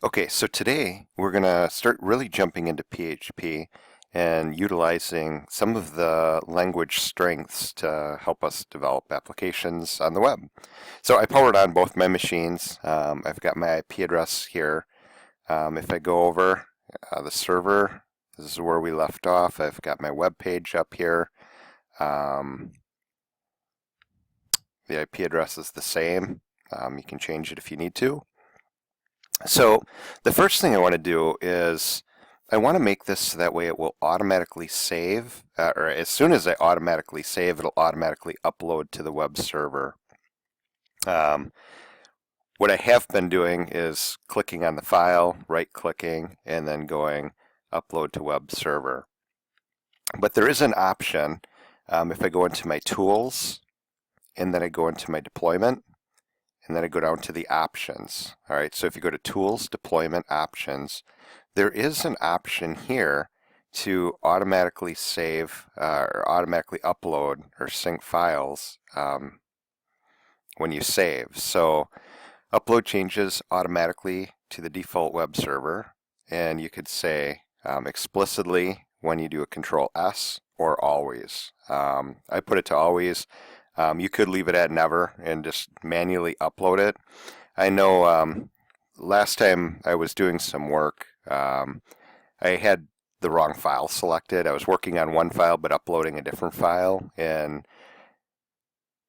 Okay, so today we're going to start really jumping into PHP and utilizing some of the language strengths to help us develop applications on the web. So I powered on both my machines. I've got my IP address here. If I go over the server, this is where we left off. I've got my web page up here. Um, the IP address is the same. You can change it if you need to. So the first thing I want to do is I want to make this so that way it will automatically save, or as soon as I automatically save, it'll automatically upload to the web server. Um, what I have been doing is clicking on the file, right-clicking, and then going upload to web server. But there is an option if I go into my tools, and then I go into my deployment, and then I go down to the options. All right, so if you go to Tools, Deployment, Options, there is an option here to automatically save or automatically upload or sync files when you save. So upload changes automatically to the default web server, and you could say explicitly when you do a Control S or always. I put it to always. You could leave it at never and just manually upload it. I know last time I was doing some work, I had the wrong file selected. I was working on one file but uploading a different file, and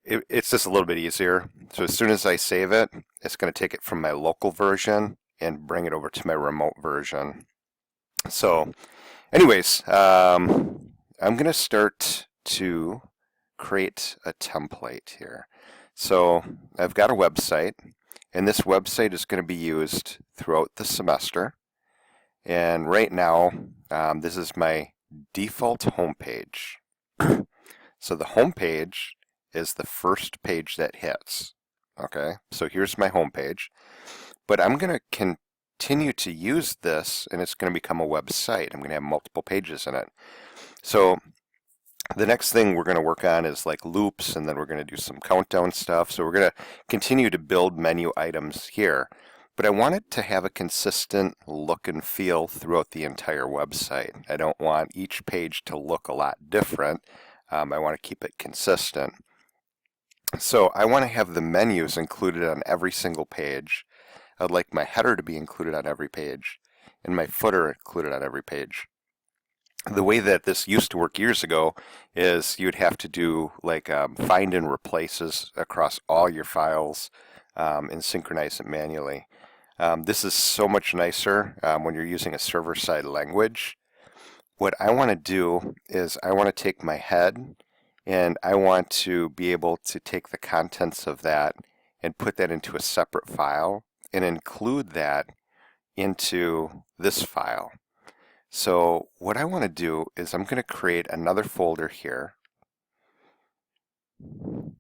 it's just a little bit easier. So as soon as I save it, it's going to take it from my local version and bring it over to my remote version. So anyways, I'm going to start to create a template here. So I've got a website, and this website is going to be used throughout the semester. And right now, this is my default homepage. So the homepage is the first page that hits. Okay, so here's my homepage. But I'm going to continue to use this, and it's going to become a website. I'm going to have multiple pages in it. So the next thing we're going to work on is like loops, and then we're going to do some countdown stuff. So we're going to continue to build menu items here. But I want it to have a consistent look and feel throughout the entire website. I don't want each page to look a lot different. I want to keep it consistent. So I want to have the menus included on every single page. I'd like my header to be included on every page, and my footer included on every page. The way that this used to work years ago is you'd have to do like find and replaces across all your files and synchronize it manually. This is so much nicer when you're using a server-side language. What I want to do is I want to take my head, and I want to be able to take the contents of that and put that into a separate file and include that into this file. So what I want to do is I'm going to create another folder here, and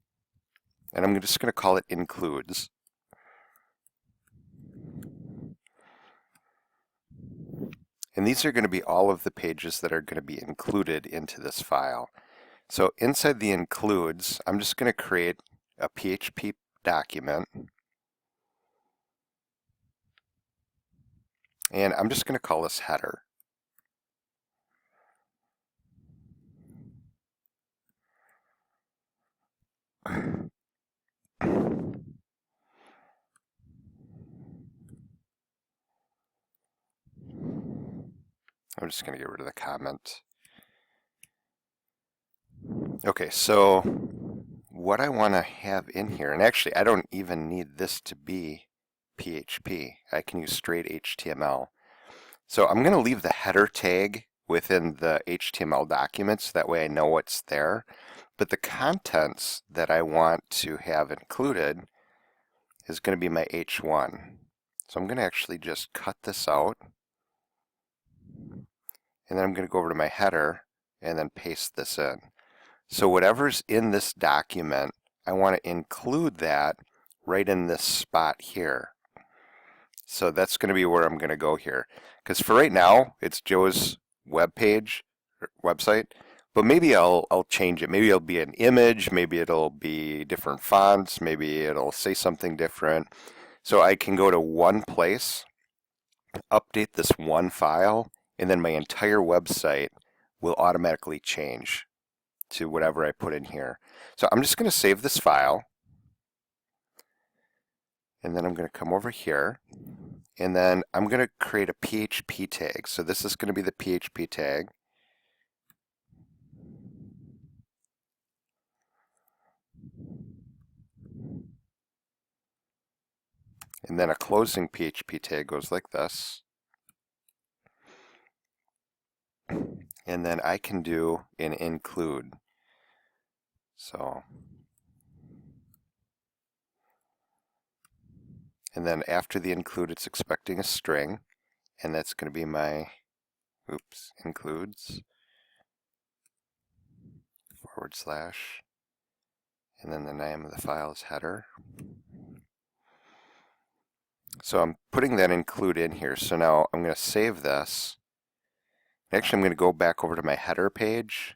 I'm just going to call it includes. And these are going to be all of the pages that are going to be included into this file. So inside the includes, I'm just going to create a PHP document, and I'm just going to call this header. I'm just going to get rid of the comment. Okay, so what I want to have in here, and actually I don't even need this to be PHP. I can use straight HTML. So I'm going to leave the header tag within the HTML documents. That way I know what's there. But the contents that I want to have included is going to be my H1. So I'm going to actually just cut this out. And then I'm going to go over to my header and then paste this in. So whatever's in this document, I want to include that right in this spot here. So that's going to be where I'm going to go here. Because for right now, it's Joe's website, but maybe I'll change it. Maybe it'll be an image, maybe it'll be different fonts, maybe it'll say something different. So I can go to one place update this one file, and then my entire website will automatically change to whatever I put in here. So I'm just going to save this file, and then I'm going to come over here, and then I'm going to create a PHP tag. So this is going to be the PHP tag. And then a closing PHP tag goes like this. And then I can do an include. So, and then after the include, it's expecting a string, and that's going to be my, includes, /, and then the name of the file is header. So I'm putting that include in here. So now I'm going to save this. Actually, I'm going to go back over to my header page.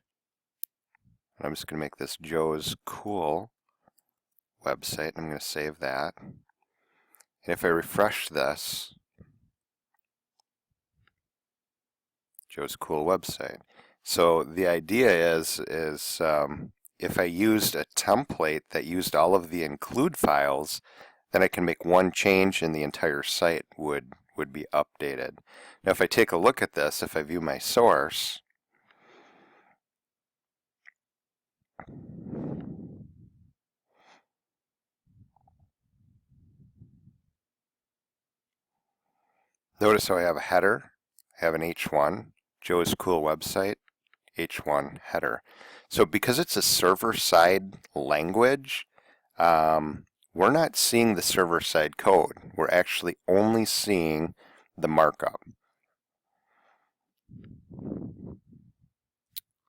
And I'm just going to make this Joe's Cool website. I'm going to save that. And if I refresh this, Joe's Cool website. So the idea is if I used a template that used all of the include files, then I can make one change and the entire site would be updated. Now if I take a look at this, if I view my source, notice how I have a header, I have an H1, Joe's Cool website, H1 header. So because it's a server-side language, we're not seeing the server-side code. We're actually only seeing the markup.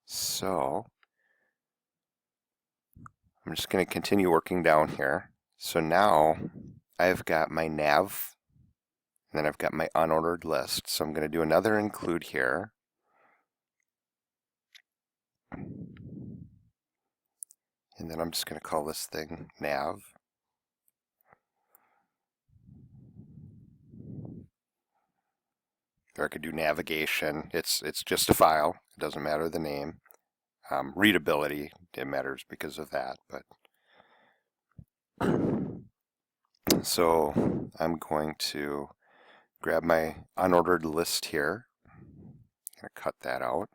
So I'm just going to continue working down here. So now I've got my nav, and then I've got my unordered list. So I'm going to do another include here. And then I'm just going to call this thing nav. Or I could do navigation. It's just a file. It doesn't matter the name. Readability, it matters because of that. But so I'm going to grab my unordered list here. I'm going to cut that out.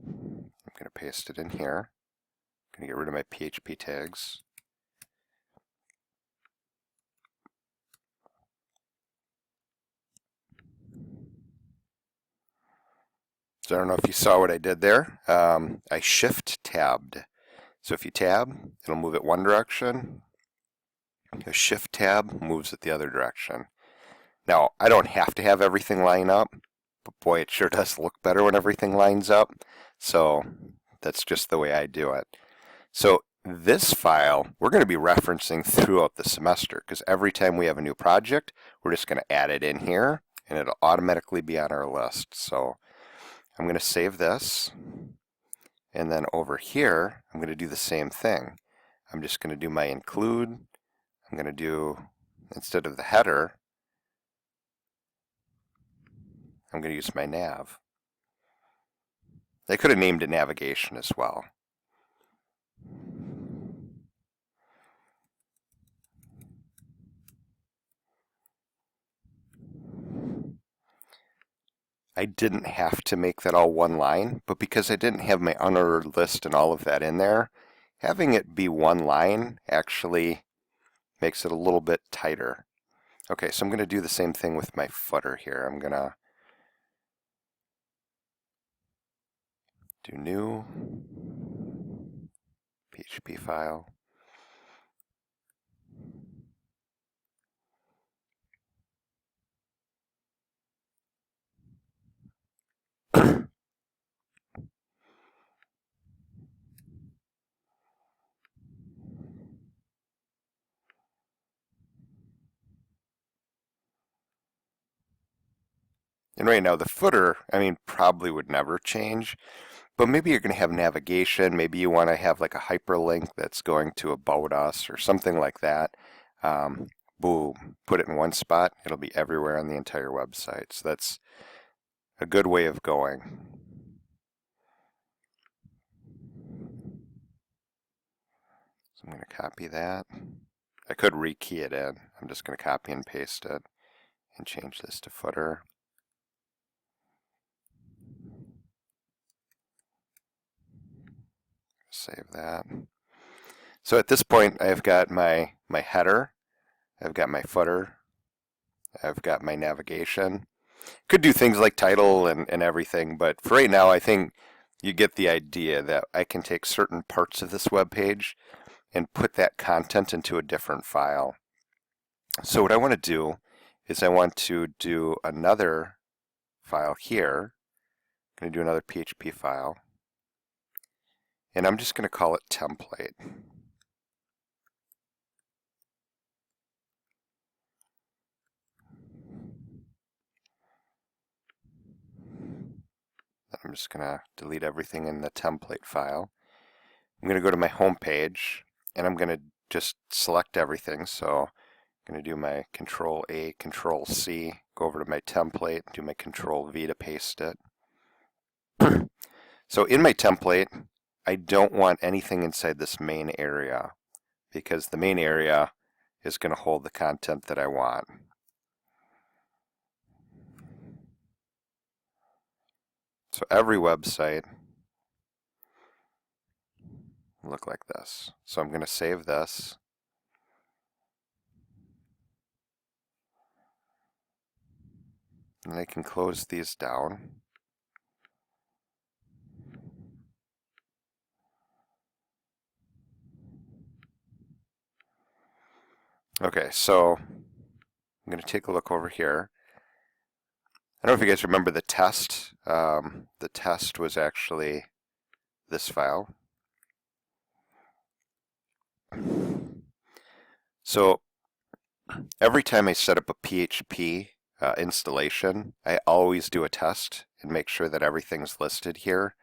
I'm going to paste it in here. I'm going to get rid of my PHP tags. So I don't know if you saw what I did there. I shift tabbed. So if you tab, it'll move it one direction. A shift tab moves it the other direction. Now, I don't have to have everything line up, but boy, it sure does look better when everything lines up. So that's just the way I do it. So this file, we're going to be referencing throughout the semester, because every time we have a new project, we're just going to add it in here, and it'll automatically be on our list. So I'm going to save this, and then over here, I'm going to do the same thing. I'm just going to do my include. I'm going to do, instead of the header, I'm going to use my nav. I could have named it navigation as well. I didn't have to make that all one line, but because I didn't have my unordered list and all of that in there, having it be one line actually makes it a little bit tighter. Okay, so I'm going to do the same thing with my footer here. I'm going to do new PHP file. And right now the footer, probably would never change, but maybe you're going to have navigation. Maybe you want to have like a hyperlink that's going to About Us or something like that. boom, put it in one spot, it'll be everywhere on the entire website. So that's a good way of going. So I'm going to copy that. I could rekey it in. I'm just going to copy and paste it and change this to footer. Save that. So at this point, I've got my header, I've got my footer, I've got my navigation. Could do things like title and everything, but for right now, I think you get the idea that I can take certain parts of this web page and put that content into a different file. So what I want to do is I want to do another file here. I'm going to do another PHP file, and I'm just going to call it template. I'm just going to delete everything in the template file. I'm going to go to my home page, and I'm going to just select everything. So I'm going to do my Control A, Control C, go over to my template, do my Control V to paste it. So in my template, I don't want anything inside this main area because the main area is going to hold the content that I want. So every website will look like this. So I'm going to save this. And I can close these down. Okay, so I'm going to take a look over here. I don't know if you guys remember the test. The test was actually this file. So every time I set up a PHP installation, I always do a test and make sure that everything's listed here.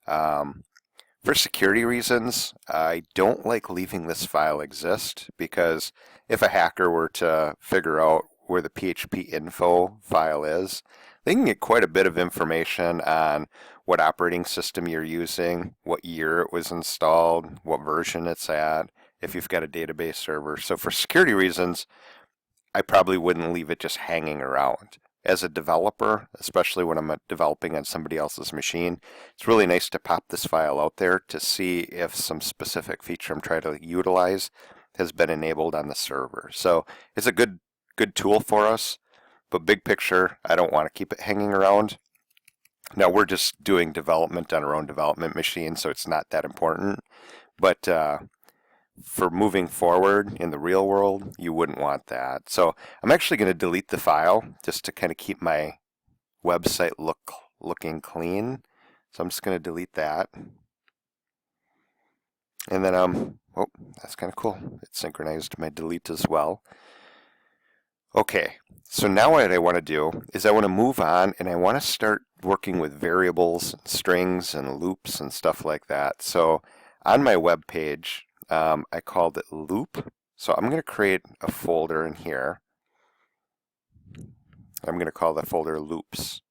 For security reasons, I don't like leaving this file exist because if a hacker were to figure out where the PHP info file is, they can get quite a bit of information on what operating system you're using, what year it was installed, what version it's at, if you've got a database server. So for security reasons, I probably wouldn't leave it just hanging around. As a developer, especially when I'm developing on somebody else's machine, it's really nice to pop this file out there to see if some specific feature I'm trying to utilize has been enabled on the server. So it's a good tool for us, but big picture, I don't want to keep it hanging around. Now we're just doing development on our own development machine, so it's not that important. But for moving forward in the real world, you wouldn't want that. So I'm actually going to delete the file just to kind of keep my website looking clean. So I'm just going to delete that. And then, oh, that's kind of cool. It synchronized my delete as well. Okay, so now what I want to do is I want to move on and I want to start working with variables, and strings, and loops and stuff like that. So on my web page, I called it loop. So I'm going to create a folder in here. I'm going to call the folder loops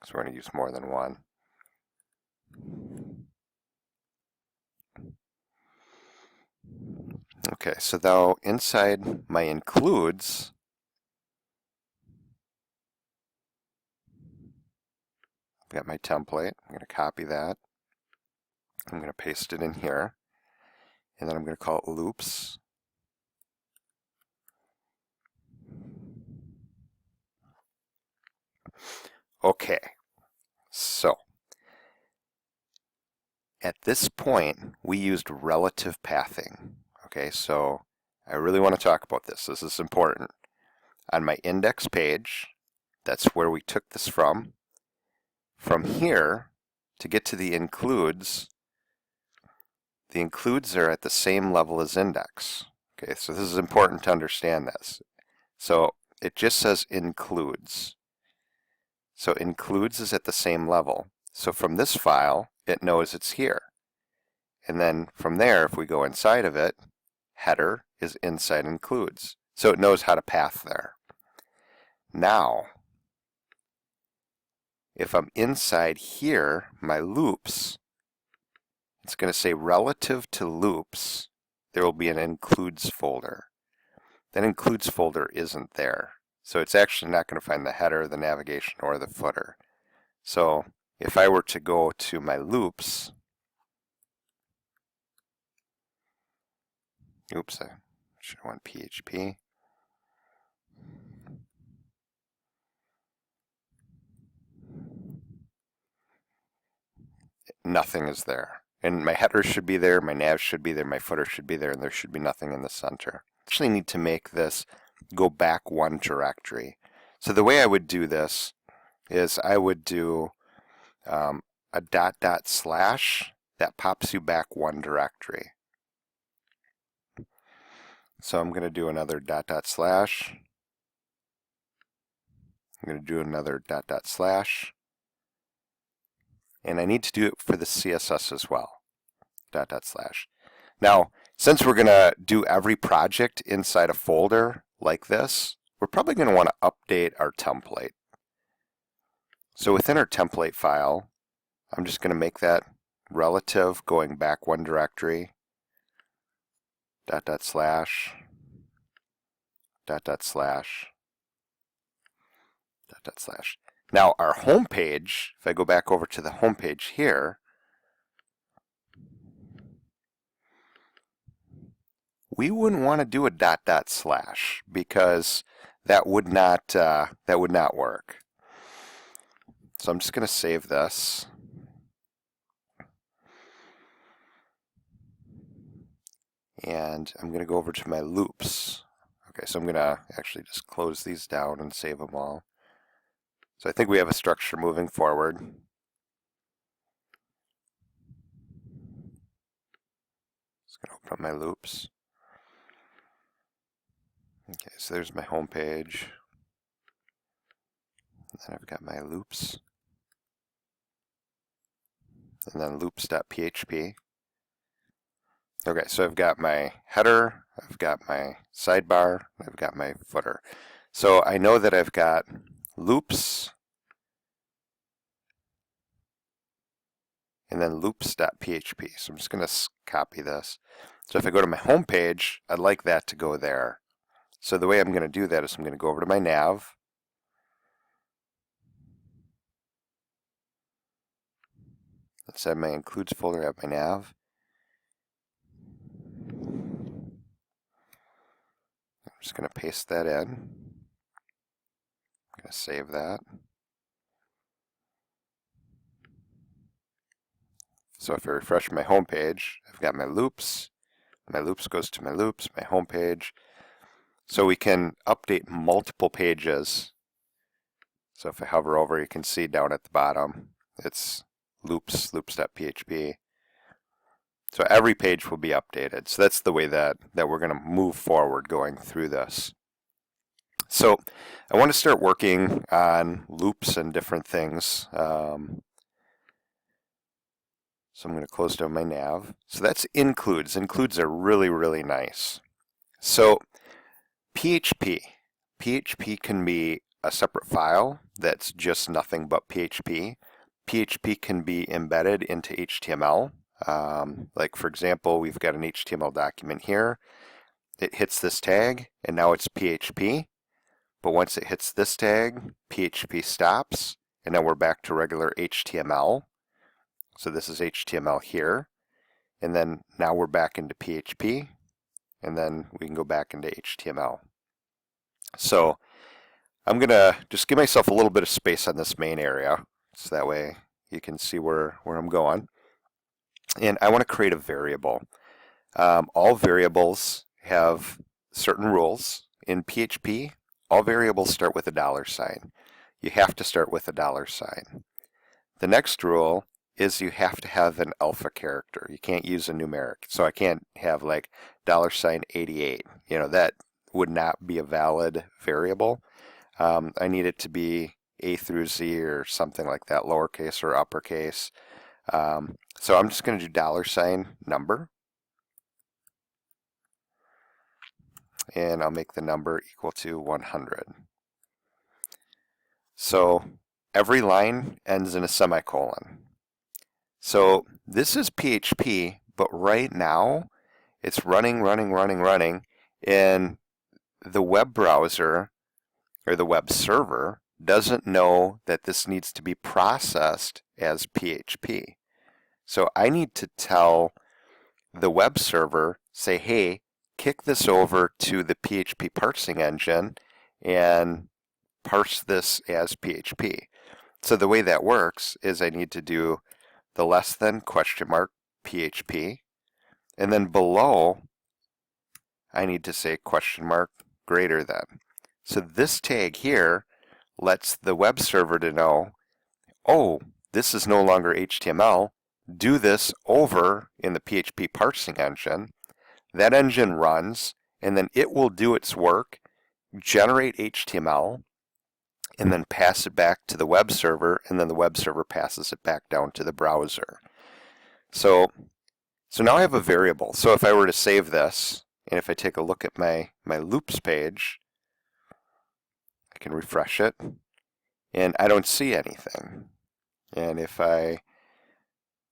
because we're going to use more than one. Okay, so now inside my includes, I've got my template. I'm going to copy that. I'm going to paste it in here. And then I'm going to call it loops. Okay, so at this point, we used relative pathing. Okay, so I really want to talk about this. This is important. On my index page, that's where we took this from. From here, to get to the includes are at the same level as index. Okay, so this is important to understand this. So it just says includes. So includes is at the same level. So from this file, it knows it's here. And then from there, if we go inside of it, header is inside includes. So it knows how to path there. Now, if I'm inside here, my loops, it's going to say relative to loops, there will be an includes folder. That includes folder isn't there. So it's actually not going to find the header, the navigation, or the footer. So if I were to go to my loops, oops, I should have went PHP. Nothing is there. And my header should be there, my nav should be there, my footer should be there, and there should be nothing in the center. I actually need to make this go back one directory. So the way I would do this is I would do a ... that pops you back one directory. So I'm going to do another ... I'm going to do another ... and I need to do it for the CSS as well. ... Now, since we're going to do every project inside a folder like this, we're probably going to want to update our template. So within our template file, I'm just going to make that relative going back one directory, ... Now our home page, if I go back over to the home page here, we wouldn't want to do a ... because that would not work. So I'm just going to save this. And I'm going to go over to my loops. Okay, so I'm going to actually just close these down and save them all. So I think we have a structure moving forward. Just going to open up my loops. Okay, so there's my home page. And then I've got my loops. And then loops.php. Okay, so I've got my header, I've got my sidebar, I've got my footer. So I know that I've got loops and then loops.php. So I'm just going to copy this. So if I go to my home page, I'd like that to go there. So the way I'm going to do that is I'm going to go over to my nav. Inside my includes folder, I have my nav. I'm just going to paste that in. I'm going to save that. So if I refresh my home page, I've got my loops. My loops goes to my loops, my home page. So we can update multiple pages. So if I hover over, you can see down at the bottom, it's loops, loops.php. So every page will be updated. So that's the way that we're going to move forward going through this. So I want to start working on loops and different things. So I'm going to close down my nav. So that's includes. Includes are really, really nice. So PHP can be a separate file that's just nothing but PHP. PHP can be embedded into HTML. Like for example, we've got an HTML document here. It hits this tag, and now it's PHP. But once it hits this tag, PHP stops, and now we're back to regular HTML. So this is HTML here. And then now we're back into PHP, and then we can go back into HTML. So I'm going to just give myself a little bit of space on this main area, so that way you can see where I'm going. And I want to create a variable. All variables have certain rules. In PHP, all variables start with a $sign. You have to start with a $sign. The next rule is you have to have an alpha character. You can't use a numeric. So I can't have like $88. You know, that would not be a valid variable. I need it to be A through Z or something like that, lowercase or uppercase. So I'm just going to do $number. and I'll make the number equal to 100. So every line ends in a semicolon. So this is PHP, but right now it's running, and the web browser or the web server doesn't know that this needs to be processed as PHP. So I need to tell the web server, say, hey, kick this over to the PHP parsing engine and parse this as PHP. So the way that works is I need to do the less than question mark PHP, and then below I need to say question mark greater than. So this tag here lets the web server to know, oh, this is no longer HTML. Do this over in the PHP parsing engine. That engine runs, and then it will do its work, generate HTML, and then pass it back to the web server, and then the web server passes it back down to the browser. So now I have a variable. So if I were to save this, and if I take a look at my loops page, I can refresh it, and I don't see anything. And if I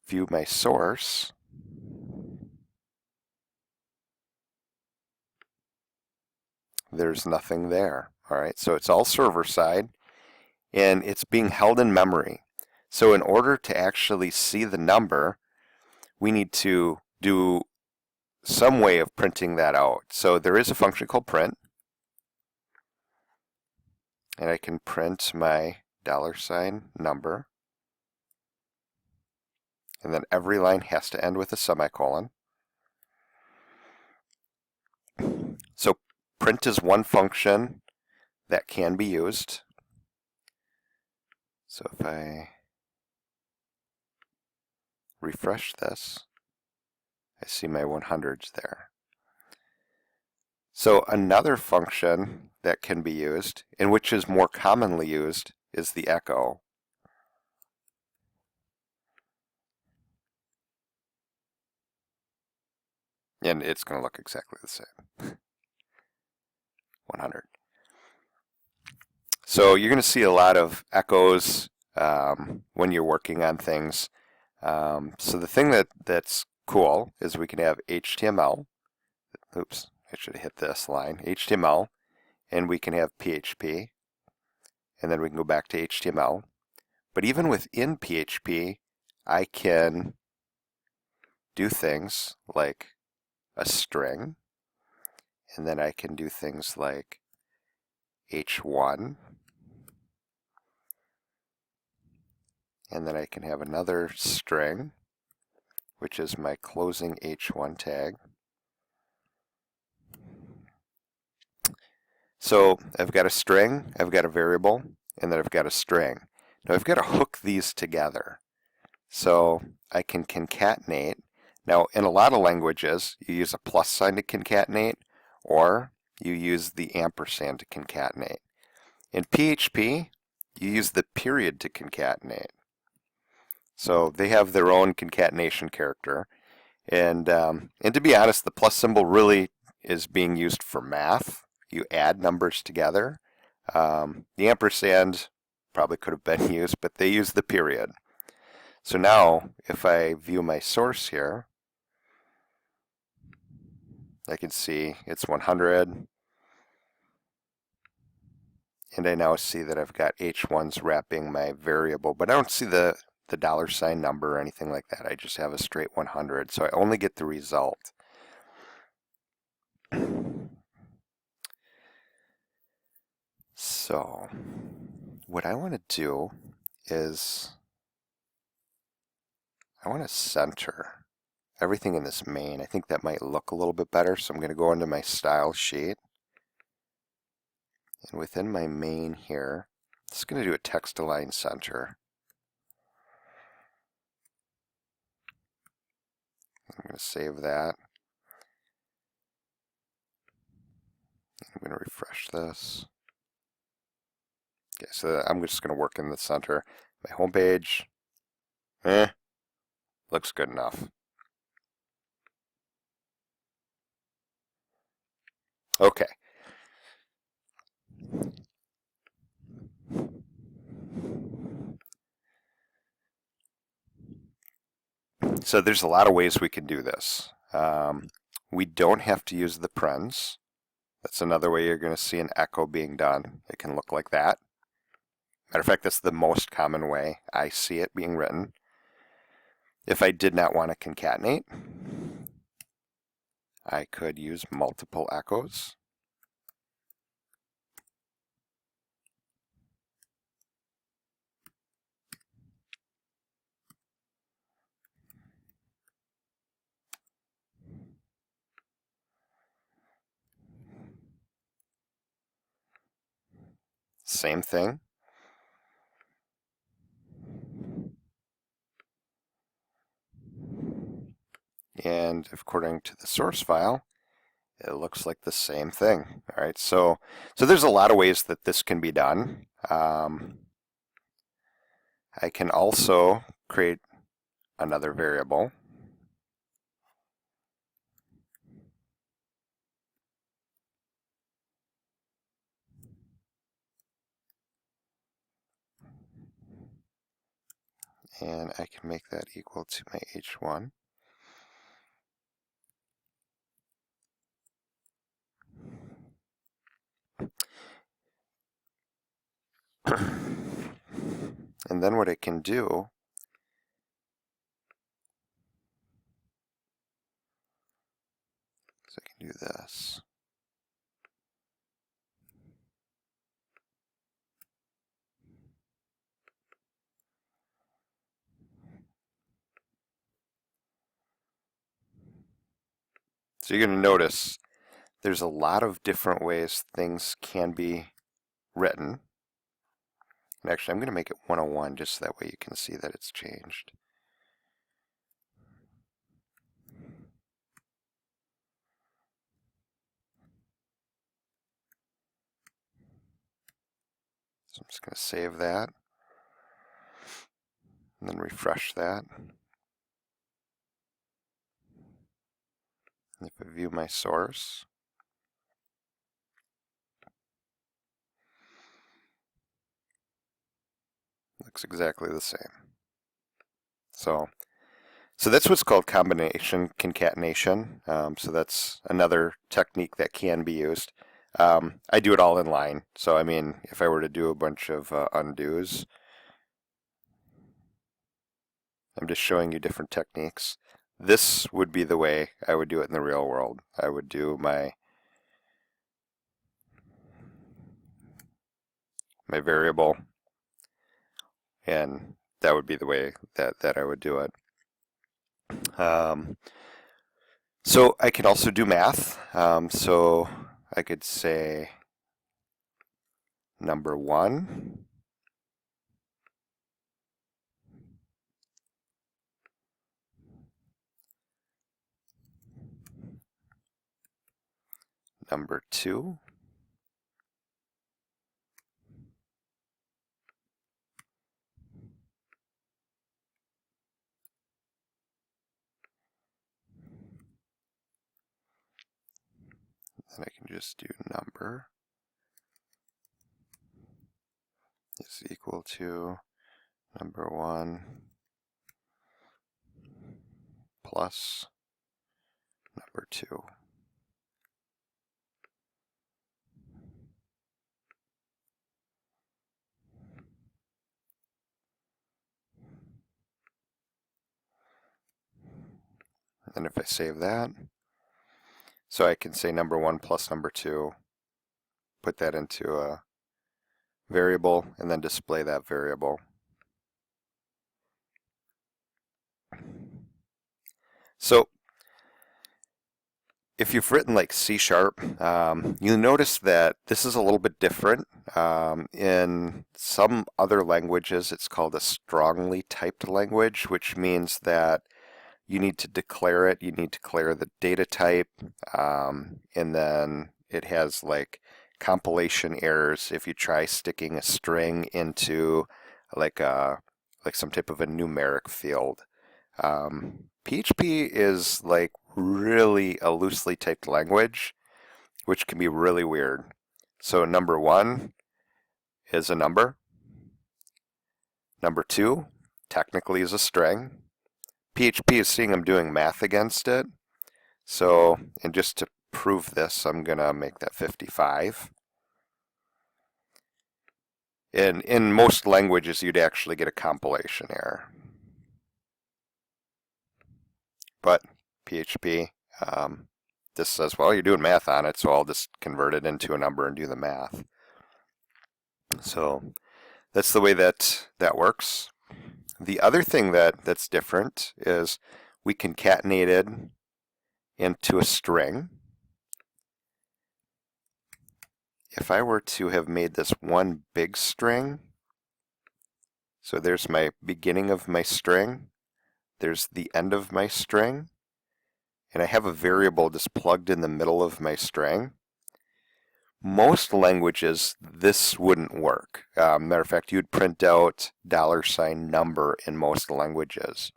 view my source, there's nothing there. All right, so it's all server side, and it's being held in memory. So in order to actually see the number, we need to do some way of printing that out. So there is a function called print, and I can print my $ number, and then every line has to end with a semicolon. So print is one function that can be used. So if I refresh this, I see my 100s there. So another function that can be used, and which is more commonly used, is the echo. And it's going to look exactly the same. 100. So you're going to see a lot of echoes when you're working on things. So the thing that's cool is we can have HTML. Oops, I should have hit this line. HTML, and we can have PHP, and then we can go back to HTML. But even within PHP, I can do things like a string, and then I can do things like H1, and then I can have another string, which is my closing H1 tag. So I've got a string, I've got a variable, and then I've got a string. Now I've got to hook these together. So I can concatenate. Now in a lot of languages, you use a plus sign to concatenate, or you use the ampersand to concatenate. In PHP, you use the period to concatenate. So they have their own concatenation character. And to be honest, the plus symbol really is being used for math. You add numbers together. The ampersand probably could have been used, but they use the period. So now, if I view my source here, I can see it's 100. And I now see that I've got H1s wrapping my variable, but I don't see the $ number or anything like that. I just have a straight 100, so I only get the result. So what I want to do is I want to center everything in this main. I think that might look a little bit better, so I'm going to go into my style sheet. And within my main here, I'm just going to do a text align center. I'm going to save that. I'm going to refresh this. Okay, so I'm just going to work in the center. My home page, looks good enough. Okay. So there's a lot of ways we can do this. We don't have to use the parens. That's another way you're going to see an echo being done. It can look like that. Matter of fact, that's the most common way I see it being written. If I did not want to concatenate, I could use multiple echoes. Same thing. And according to the source file, it looks like the same thing. All right, so there's a lot of ways that this can be done. I can also create another variable. And I can make that equal to my h1. And then what I can do is I can do this. So you're going to notice there's a lot of different ways things can be written. And actually, I'm going to make it 101 just so that way you can see that it's changed. So I'm just going to save that and then refresh that. And if I view my source, it looks exactly the same. So that's what's called combination concatenation. So that's another technique that can be used. I do it all in line. So I mean, if I were to do a bunch of undos, I'm just showing you different techniques. This would be the way I would do it in the real world. I would do my variable, and that would be the way that I would do it. So I can also do math. So I could say number 1 number 2 then I can just do number is equal to number 1 plus number 2. And if I save that, so I can say number 1 plus number 2, put that into a variable, and then display that variable. So if you've written like C#, you'll notice that this is a little bit different. In some other languages, it's called a strongly typed language, which means that you need to declare it. You need to declare the data type, and then it has like compilation errors if you try sticking a string into like some type of a numeric field. PHP is like really a loosely typed language, which can be really weird. So number 1 is a number. Number 2 technically is a string. PHP is seeing I'm doing math against it. So, and just to prove this, I'm going to make that 55. And in most languages, you'd actually get a compilation error. But PHP, this says, well, you're doing math on it, so I'll just convert it into a number and do the math. So that's the way that works. The other thing that's different is we concatenate it into a string. If I were to have made this one big string, so there's my beginning of my string, there's the end of my string, and I have a variable just plugged in the middle of my string. Most languages, this wouldn't work. Matter of fact, you'd print out $number in most languages.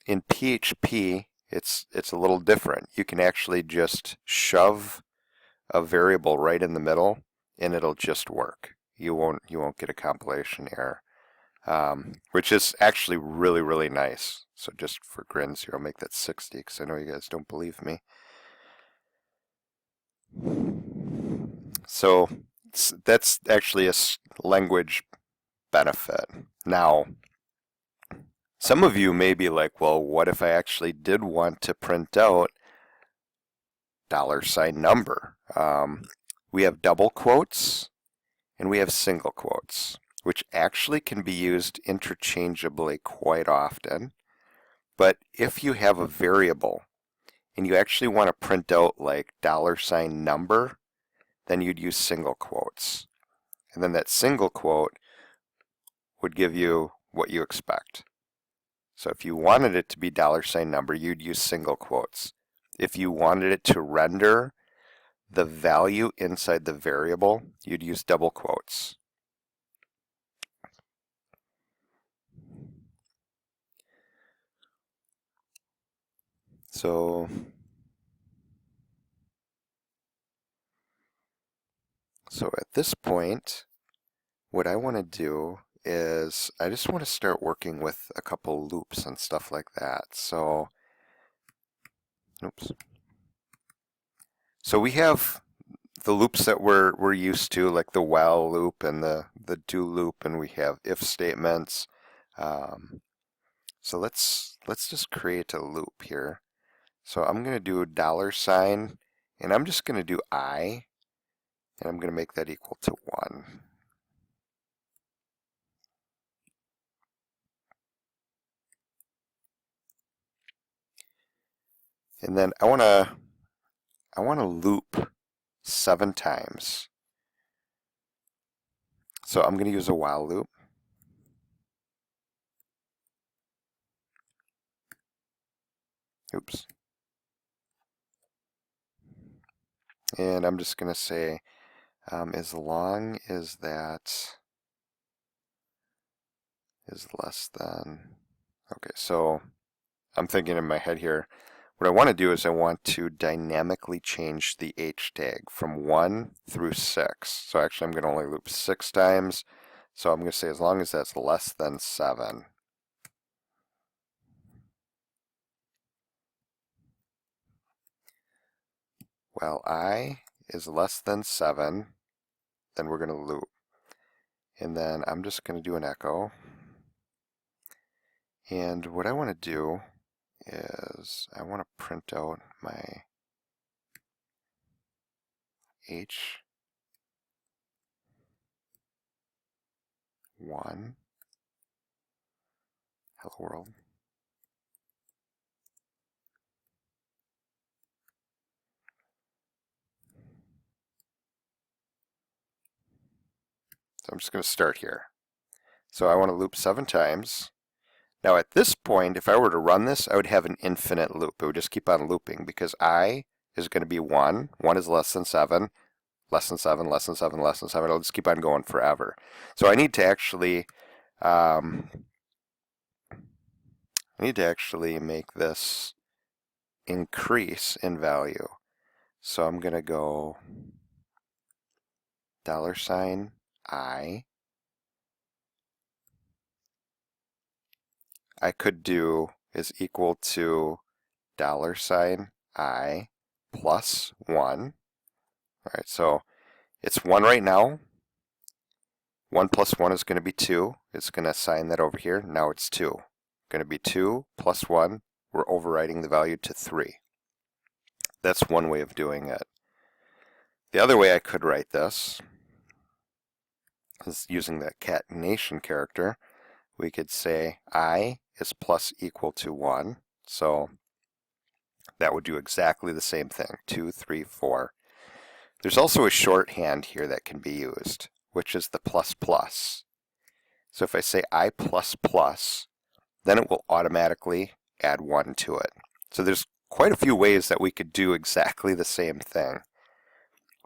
In PHP, it's a little different. You can actually just shove a variable right in the middle, and it'll just work. You won't get a compilation error, which is actually really, really nice. So just for grins here, I'll make that 60 because I know you guys don't believe me. So that's actually a language benefit. Now, some of you may be like, well, what if I actually did want to print out $number? We have double quotes and we have single quotes, which actually can be used interchangeably quite often. But if you have a variable and you actually want to print out like $number, then you'd use single quotes. And then that single quote would give you what you expect. So if you wanted it to be $number, you'd use single quotes. If you wanted it to render the value inside the variable, you'd use double quotes. So at this point, what I want to do is I just want to start working with a couple loops and stuff like that. So, oops. So we have the loops that we're used to, like the while loop and the do loop, and we have if statements. So let's just create a loop here. So I'm going to do $, and I'm just going to do I, and I'm going to make that equal to 1. And then I want to loop 7 times. So I'm going to use a while loop. Oops. And I'm just going to say, as long as that is less than, okay, so I'm thinking in my head here, what I want to do is I want to dynamically change the H tag from 1 through 6. So actually I'm going to only loop 6 times. So I'm going to say as long as that's less than 7. While I is less than 7, then we're going to loop. And then I'm just going to do an echo. And what I want to do is I want to print out my H1 hello world. So I'm just going to start here. So I want to loop 7 times. Now at this point, if I were to run this, I would have an infinite loop. It would just keep on looping because I is going to be 1. 1 is less than 7, less than 7, less than 7, less than 7. It'll just keep on going forever. So I need to actually make this increase in value. So I'm going to go $I. I could do is equal to $I plus 1. All right, so it's 1 right now. 1 plus 1 is going to be 2. It's going to assign that over here. Now it's 2. Going to be 2 plus 1. We're overriding the value to 3. That's one way of doing it. The other way I could write this is using the concatenation character. We could say I is plus equal to 1. So that would do exactly the same thing. 2, 3, 4. There's also a shorthand here that can be used, which is the plus plus. So if I say I plus plus, then it will automatically add 1 to it. So there's quite a few ways that we could do exactly the same thing.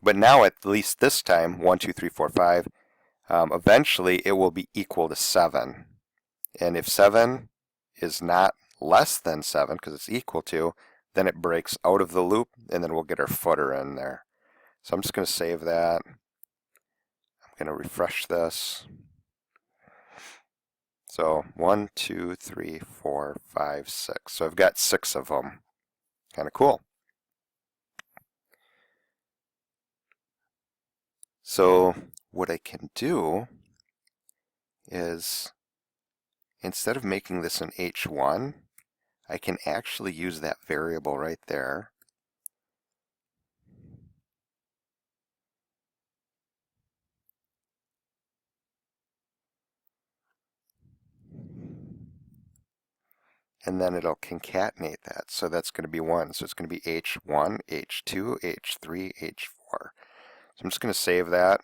But now at least this time, 1, 2, 3, 4, 5, eventually it will be equal to 7. And if 7 is not less than 7, because it's equal to, then it breaks out of the loop, and then we'll get our footer in there. So I'm just going to save that. I'm going to refresh this. So 1, 2, 3, 4, 5, 6. So I've got 6 of them. Kind of cool. So what I can do is, instead of making this an H1, I can actually use that variable right there. And then it'll concatenate that. So that's going to be 1. So it's going to be H1, H2, H3, H4. So I'm just going to save that.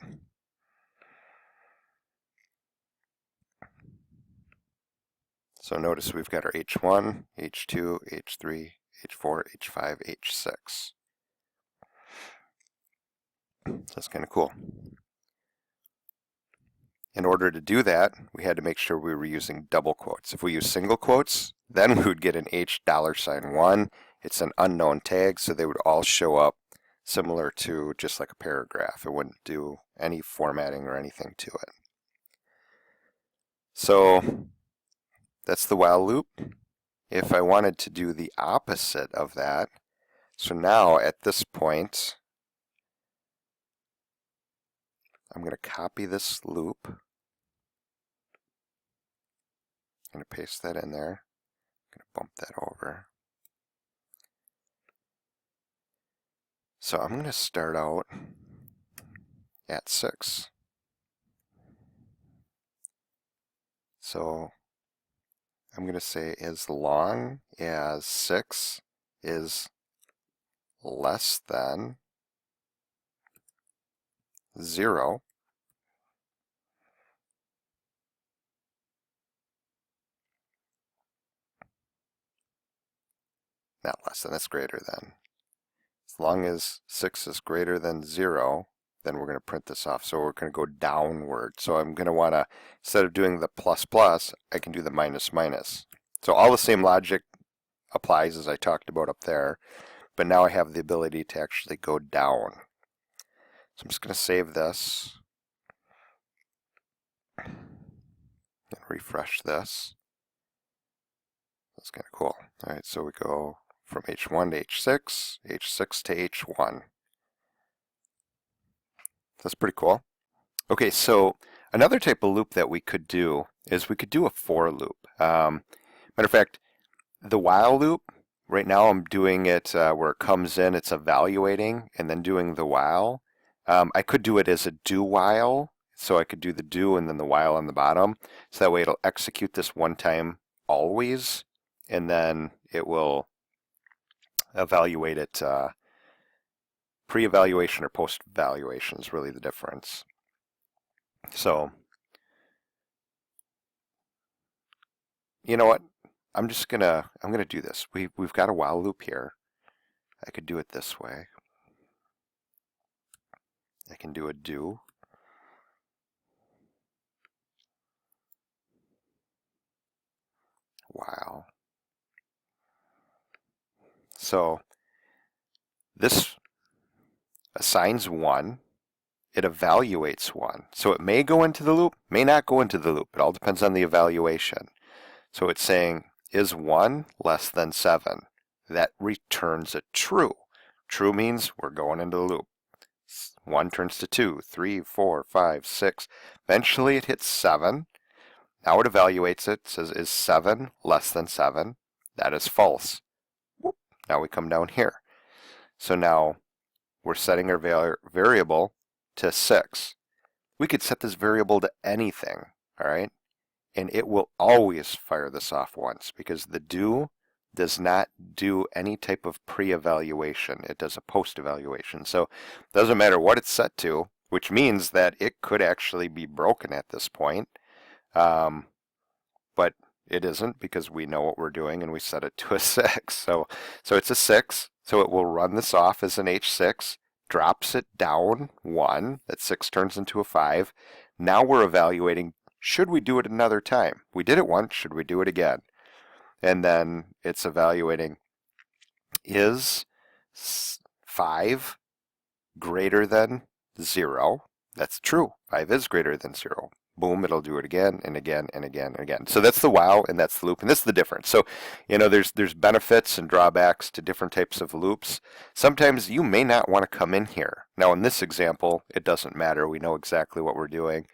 So notice we've got our H1, H2, H3, H4, H5, H6. That's kind of cool. In order to do that, we had to make sure we were using double quotes. If we use single quotes, then we would get an $1. It's an unknown tag, so they would all show up similar to just like a paragraph. It wouldn't do any formatting or anything to it. So that's the while loop. If I wanted to do the opposite of that, so now at this point, I'm going to copy this loop. I'm going to paste that in there. I'm going to bump that over. So I'm going to start out at 6. So I'm going to say as long as 6 is less than 0, not less than, that's greater than. As long as 6 is greater than 0, then we're going to print this off. So we're going to go downward. So I'm going to want to, instead of doing the plus plus, I can do the minus minus. So all the same logic applies as I talked about up there, but now I have the ability to actually go down. So I'm just going to save this and refresh this. That's kind of cool. All right, so we go from H1 to H6, H6 to H1. That's pretty cool. Okay, so another type of loop that we could do is we could do a for loop. Matter of fact, the while loop, right now I'm doing it where it comes in, it's evaluating, and then doing the while. I could do it as a do while, so I could do the do and then the while on the bottom. So that way it'll execute this one time always, and then it will evaluate it. Pre-evaluation or post-evaluation is really the difference. So, you know what? I'm gonna do this. We've got a while loop here. I could do it this way. I can do a do. While. So this assigns 1, it evaluates 1. So it may go into the loop, may not go into the loop. It all depends on the evaluation. So it's saying, is 1 less than 7? That returns a true. True means we're going into the loop. 1 turns to 2, 3, 4, 5, 6. Eventually it hits 7. Now it evaluates it, says, is 7 less than 7? That is false. Whoop. Now we come down here. So now we're setting our variable to 6. We could set this variable to anything, all right? And it will always fire this off once, because the do does not do any type of pre-evaluation. It does a post-evaluation. So it doesn't matter what it's set to, which means that it could actually be broken at this point. But it isn't, because we know what we're doing and we set it to a 6. So it's a 6. So it will run this off as an H6, drops it down 1. That 6 turns into a 5. Now we're evaluating, should we do it another time? We did it once, should we do it again? And then it's evaluating, is 5 greater than 0? That's true. 5 is greater than 0. Boom, it'll do it again and again and again and again. So that's the while, and that's the loop, and this is the difference. So, there's benefits and drawbacks to different types of loops. Sometimes you may not want to come in here. Now in this example, it doesn't matter. We know exactly what we're doing.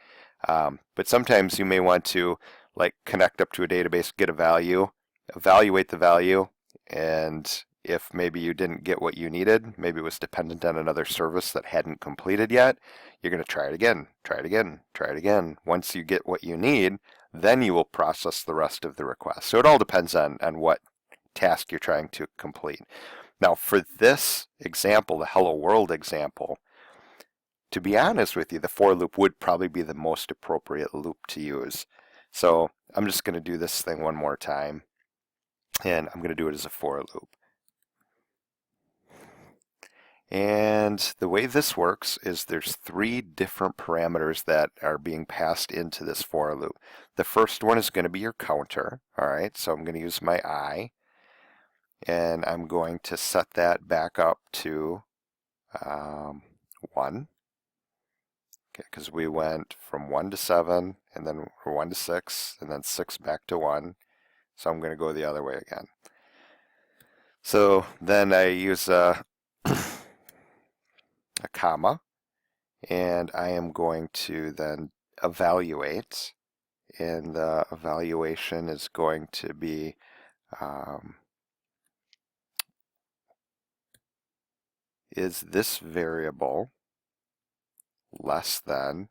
But sometimes you may want to connect up to a database, get a value, evaluate the value, and if maybe you didn't get what you needed, maybe it was dependent on another service that hadn't completed yet, you're going to try it again, try it again, try it again. Once you get what you need, then you will process the rest of the request. So it all depends on what task you're trying to complete. Now for this example, the hello world example, to be honest with you, the for loop would probably be the most appropriate loop to use. So I'm just going to do this thing one more time, and I'm going to do it as a for loop. And the way this works is there's 3 different parameters that are being passed into this for loop. The first one is going to be your counter. All right, so I'm going to use my I, and I'm going to set that back up to 1. Okay, because we went from 1 to 7, and then 1 to 6, and then 6 back to 1. So I'm going to go the other way again. So then I use a comma, and I am going to then evaluate, and the evaluation is going to be is this variable less than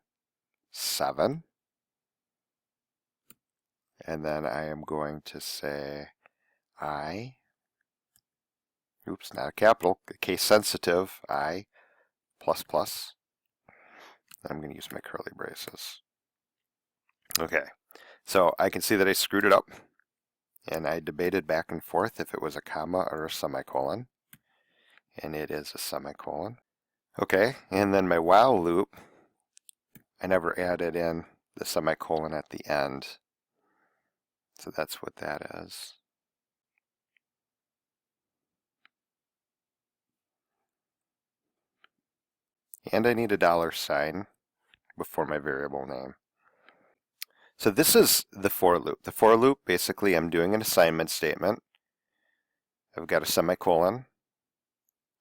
7? And then I am going to say oops, not a capital, case sensitive, I plus plus. I'm going to use my curly braces. Okay, so I can see that I screwed it up, and I debated back and forth if it was a comma or a semicolon, and it is a semicolon. Okay, and then my while loop, I never added in the semicolon at the end, so that's what that is. And I need a $sign before my variable name. So this is the for loop. The for loop, basically I'm doing an assignment statement. I've got a semicolon.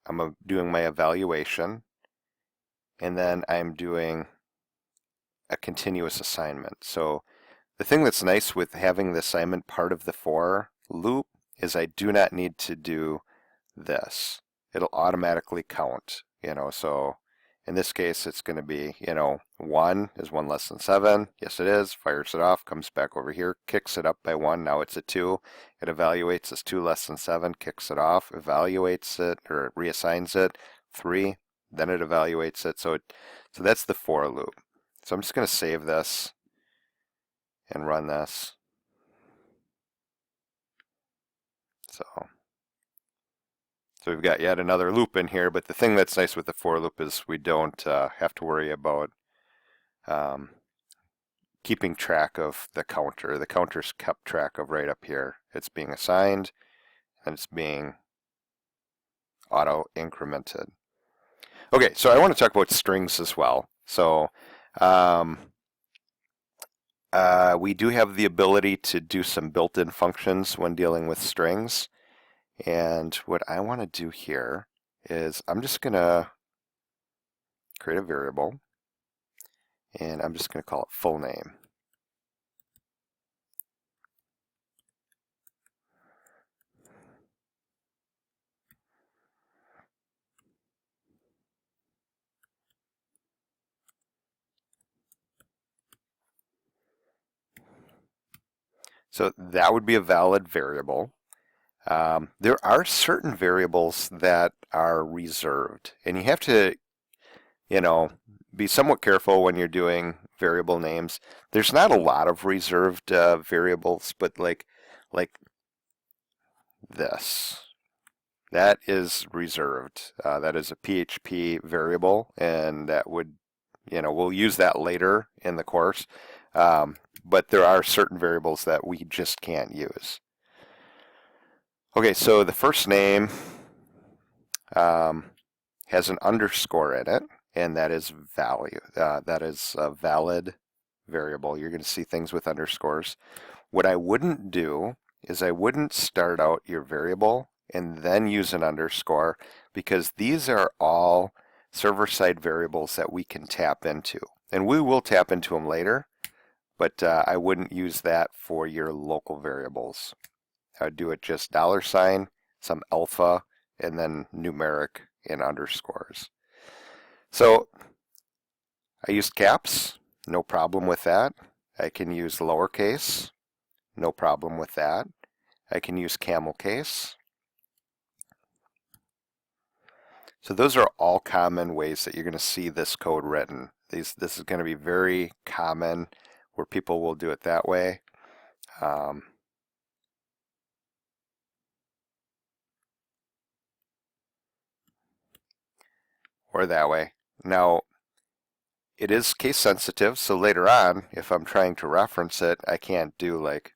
I'm doing my evaluation. And then I'm doing a continuous assignment. So the thing that's nice with having the assignment part of the for loop is I do not need to do this. It'll automatically count, so in this case, it's going to be, 1 is 1 less than 7. Yes, it is. Fires it off, comes back over here, kicks it up by 1. Now it's a 2. It evaluates as 2 less than 7, kicks it off, evaluates it, or reassigns it. 3, then it evaluates it. So that's the for loop. So I'm just going to save this and run this. So we've got yet another loop in here, but the thing that's nice with the for loop is we don't have to worry about keeping track of the counter. The counter's kept track of right up here. It's being assigned, and it's being auto-incremented. Okay, so I want to talk about strings as well. So um, we do have the ability to do some built-in functions when dealing with strings. And what I want to do here is I'm just going to create a variable, and I'm just going to call it full name. So that would be a valid variable. There are certain variables that are reserved, and you have to, you know, be somewhat careful when you're doing variable names. There's not a lot of reserved variables, but like this, that is reserved. That is a PHP variable, and that would, we'll use that later in the course. But there are certain variables that we just can't use. Okay, so the first name has an underscore in it, and that is value. That is a valid variable. You're going to see things with underscores. What I wouldn't do is I wouldn't start out your variable and then use an underscore, because these are all server-side variables that we can tap into. And we will tap into them later, but I wouldn't use that for your local variables. I would do it just $, some alpha, and then numeric in underscores. So I used caps, no problem with that. I can use lowercase, no problem with that. I can use camel case. So those are all common ways that you're going to see this code written. This is going to be very common where people will do it that way. Or that way. Now, it is case sensitive, so later on, if I'm trying to reference it, I can't do like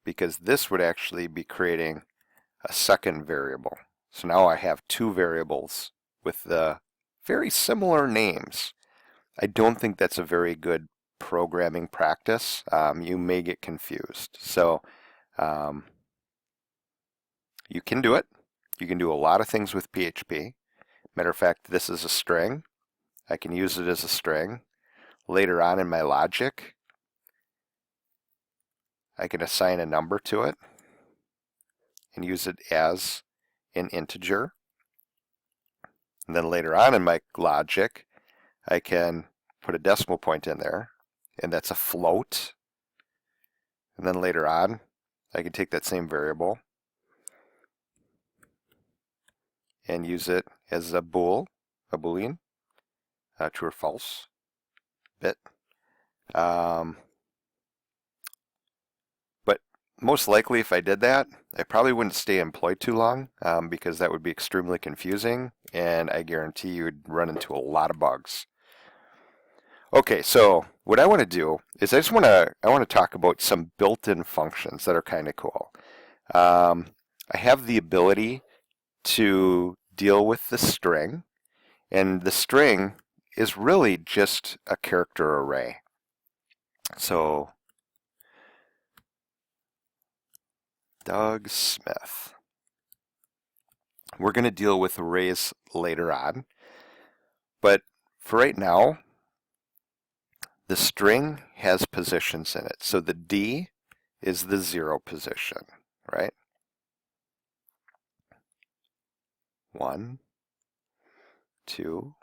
because this would actually be creating a second variable. So now I have two variables with the very similar names. I don't think that's a very good programming practice. You may get confused. So you can do it. You can do a lot of things with PHP. Matter of fact, this is a string. I can use it as a string. Later on in my logic, I can assign a number to it and use it as an integer. And then later on in my logic, I can put a decimal point in there, and that's a float. And then later on, I can take that same variable and use it as a boolean, true or false bit. But most likely, if I did that, I probably wouldn't stay employed too long, because that would be extremely confusing, and I guarantee you would run into a lot of bugs. Okay, so what I want to do is I want to talk about some built-in functions that are kind of cool. I have the ability to deal with the string, and the string is really just a character array. So Doug Smith. We're going to deal with arrays later on, but for right now, the string has positions in it. So the D is the 0 position, right? 1, 2,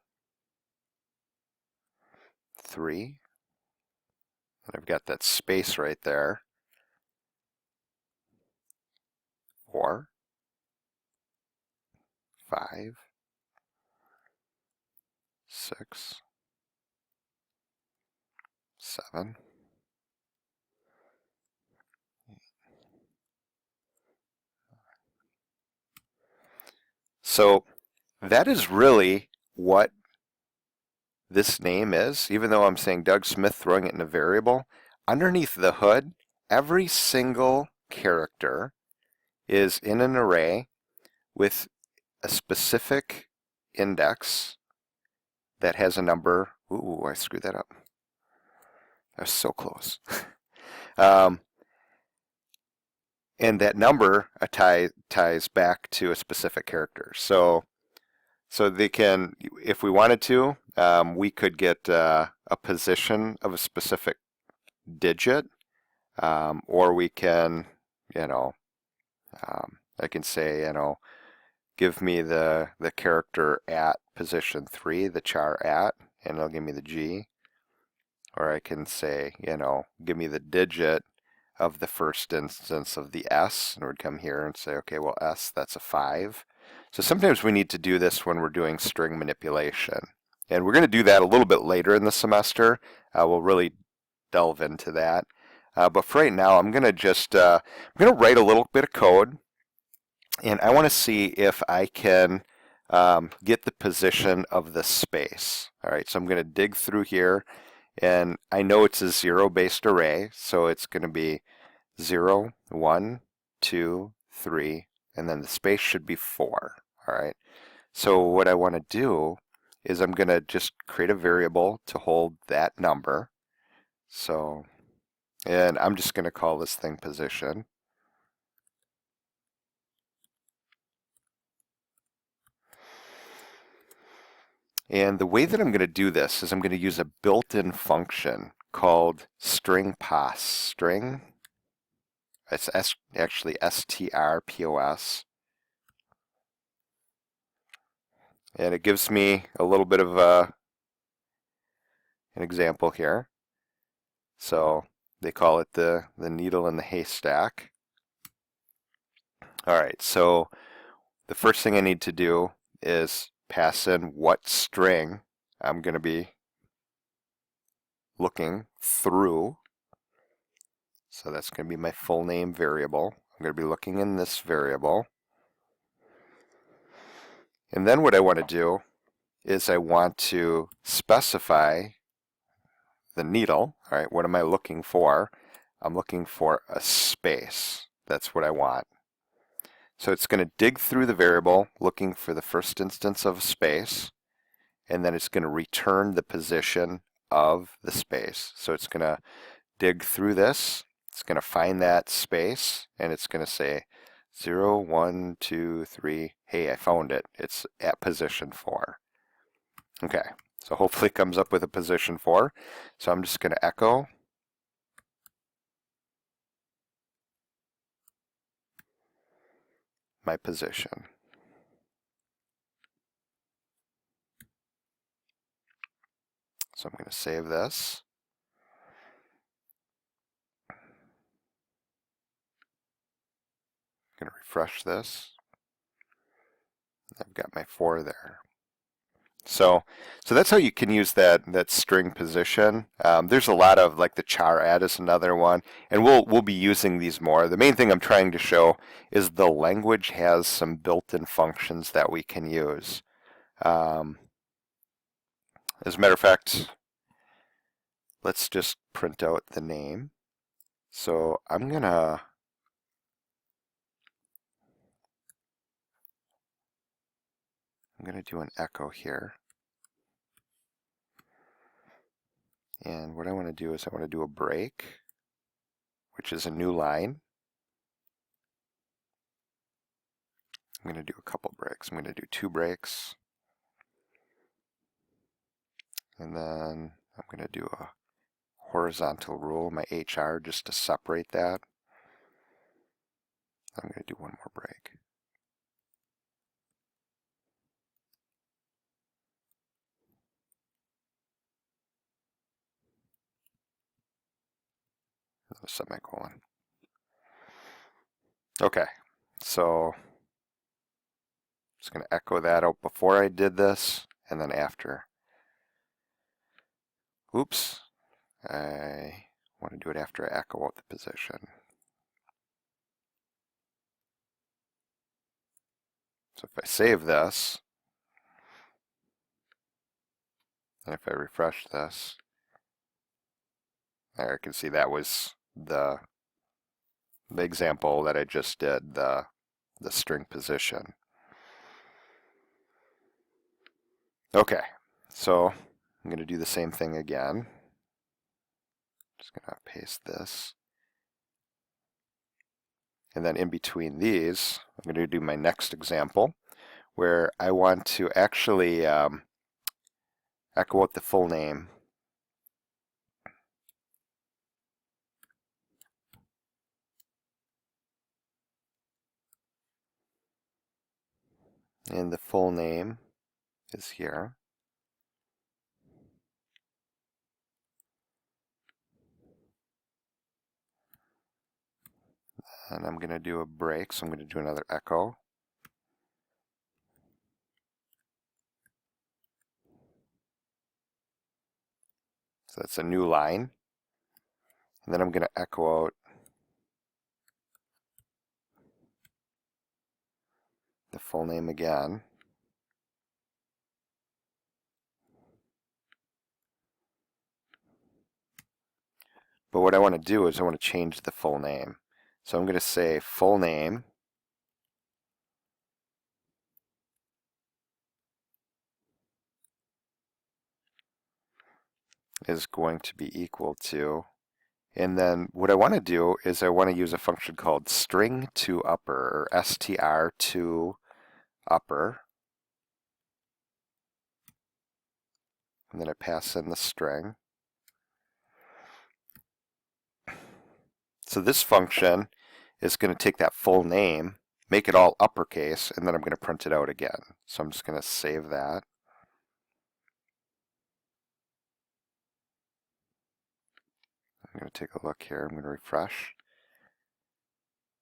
3, and I've got that space right there. 4, 5, 6, 7. So that is really what this name is, even though I'm saying Doug Smith, throwing it in a variable. Underneath the hood, every single character is in an array with a specific index that has a number. Ooh, I screwed that up. I was so close. And that number ties back to a specific character. So they can, if we wanted to, we could get a position of a specific digit, or we can, I can say, give me the character at position 3, the char at, and it'll give me the G. Or I can say, give me the digit of the first instance of the S, and we'd come here and say, okay, well, S, that's a 5. So sometimes we need to do this when we're doing string manipulation. And we're going to do that a little bit later in the semester. We'll really delve into that. But for right now, I'm going to just I'm going to write a little bit of code, and I want to see if I can get the position of the space. All right, so I'm going to dig through here, and I know it's a 0-based array, so it's going to be 0, 1, 2, 3, and then the space should be 4. All right, so what I want to do is I'm going to just create a variable to hold that number. So, and I'm just going to call this thing position. And the way that I'm going to do this is I'm going to use a built-in function called string pos. String, it's actually strpos. And it gives me a little bit of an example here. So they call it the needle in the haystack. All right, so the first thing I need to do is pass in what string I'm going to be looking through. So that's going to be my full name variable. I'm going to be looking in this variable. And then what I want to do is I want to specify the needle. All right, what am I looking for? I'm looking for a space. That's what I want. So it's going to dig through the variable looking for the first instance of a space, and then it's going to return the position of the space. So it's going to dig through this, it's going to find that space, and it's going to say 0, 1, 2, 3, hey, I found it. It's at position 4. Okay, so hopefully it comes up with a position 4. So I'm just going to echo my position. So I'm going to save this. I'm going to refresh this. I've got my 4 there. So that's how you can use that string position. There's a lot of, like the char at is another one, and we'll be using these more. The main thing I'm trying to show is the language has some built-in functions that we can use. As a matter of fact, let's just print out the name. So I'm gonna do an echo here. And what I want to do is I want to do a break, which is a new line. I'm going to do a couple breaks. I'm going to do 2 breaks. And then I'm going to do a horizontal rule, my HR, just to separate that. I'm going to do 1 more break. A semicolon. Okay, so I'm just going to echo that out before I did this, and then after. Oops, I want to do it after I echo out the position. So if I save this, and if I refresh this, there I can see that was the the example that I just did, the string position. Okay, so I'm going to do the same thing again. Just going to paste this. And then in between these, I'm going to do my next example where I want to actually echo out the full name. And the full name is here. And I'm going to do a break, so I'm going to do another echo. So that's a new line. And then I'm going to echo out the full name again. But what I want to do is I want to change the full name. So I'm going to say full name is going to be equal to, and then what I want to do is I want to use a function called string to upper, or str to upper. And then I pass in the string. So this function is going to take that full name, make it all uppercase, and then I'm going to print it out again. So I'm just going to save that. I'm going to take a look here. I'm going to refresh.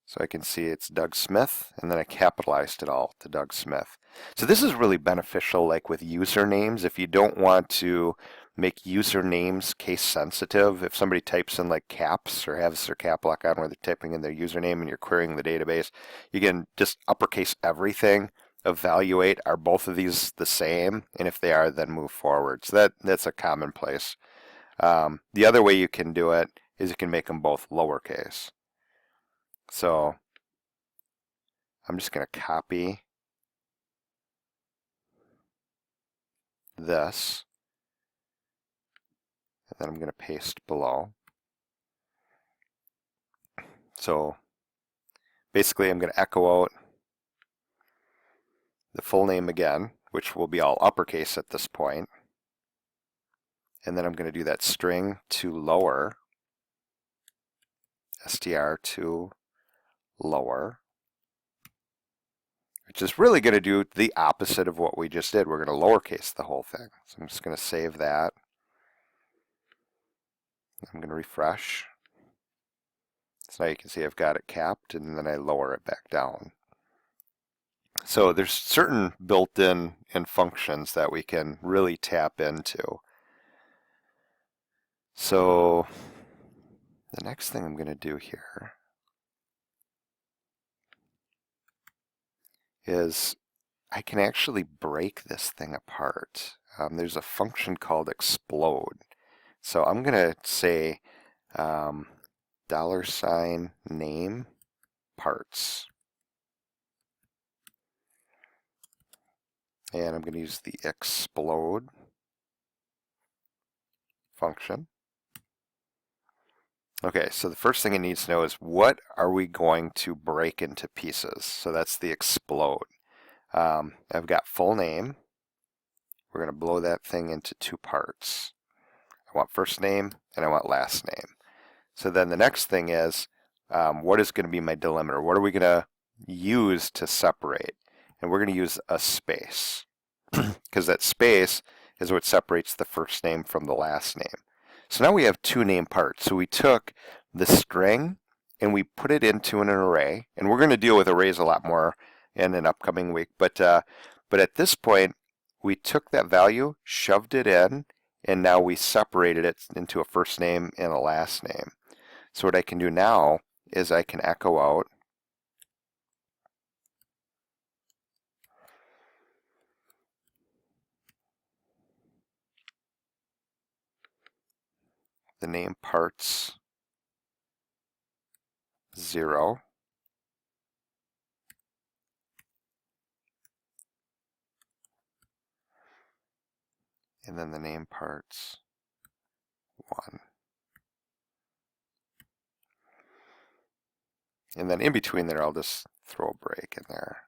So I can see it's Doug Smith, and then I capitalized it all to Doug Smith. So this is really beneficial, like with usernames. If you don't want to make usernames case sensitive, if somebody types in like caps or has their cap lock on where they're typing in their username and you're querying the database, you can just uppercase everything, evaluate, are both of these the same? And if they are, then move forward. So that's a commonplace. The other way you can do it is you can make them both lowercase. So I'm just going to copy this, and then I'm going to paste below. So basically I'm going to echo out the full name again, which will be all uppercase at this point. And then I'm going to do that string to lower, str to lower, which is really going to do the opposite of what we just did. We're going to lowercase the whole thing. So I'm just going to save that. I'm going to refresh. So now you can see I've got it capped, and then I lower it back down. So there's certain built-in functions that we can really tap into. So the next thing I'm going to do here is I can actually break this thing apart. There's a function called explode. So I'm going to say $name parts. And I'm going to use the explode function. Okay, so the first thing it needs to know is what are we going to break into pieces? So that's the explode. I've got full name. We're going to blow that thing into two parts. I want first name and I want last name. So then the next thing is what is going to be my delimiter? What are we going to use to separate? And we're going to use a space because that space is what separates the first name from the last name. So now we have two name parts. So we took the string and we put it into an array, and we're going to deal with arrays a lot more in an upcoming week. But at this point, we took that value, shoved it in, and now we separated it into a first name and a last name. So what I can do now is I can echo out the name parts 0. And then the name parts 1. And then in between there, I'll just throw a break in there.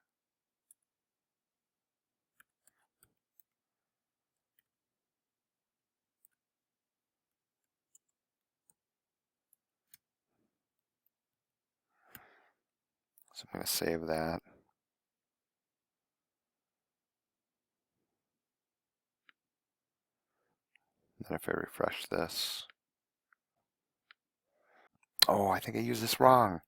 So I'm going to save that. Then if I refresh this, oh, I think I used this wrong.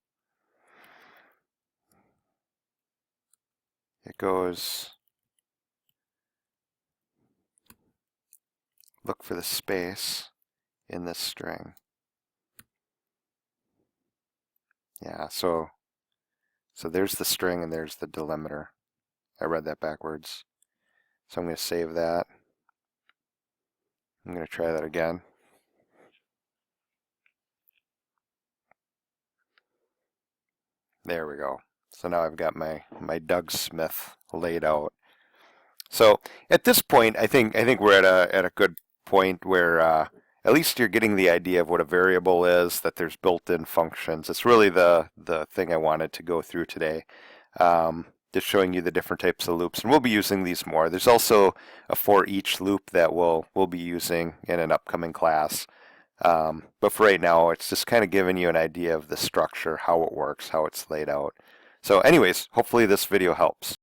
It goes, look for the space in this string. Yeah, so there's the string and there's the delimiter. I read that backwards. So I'm going to save that. I'm going to try that again. There we go. So now I've got my Doug Smith laid out. So at this point, I think we're at a good point where at least you're getting the idea of what a variable is, that there's built-in functions. It's really the thing I wanted to go through today. Just showing you the different types of loops, and we'll be using these more. There's also a for each loop that we'll be using in an upcoming class. But for right now, it's just kind of giving you an idea of the structure, how it works, how it's laid out. So anyways, hopefully this video helps.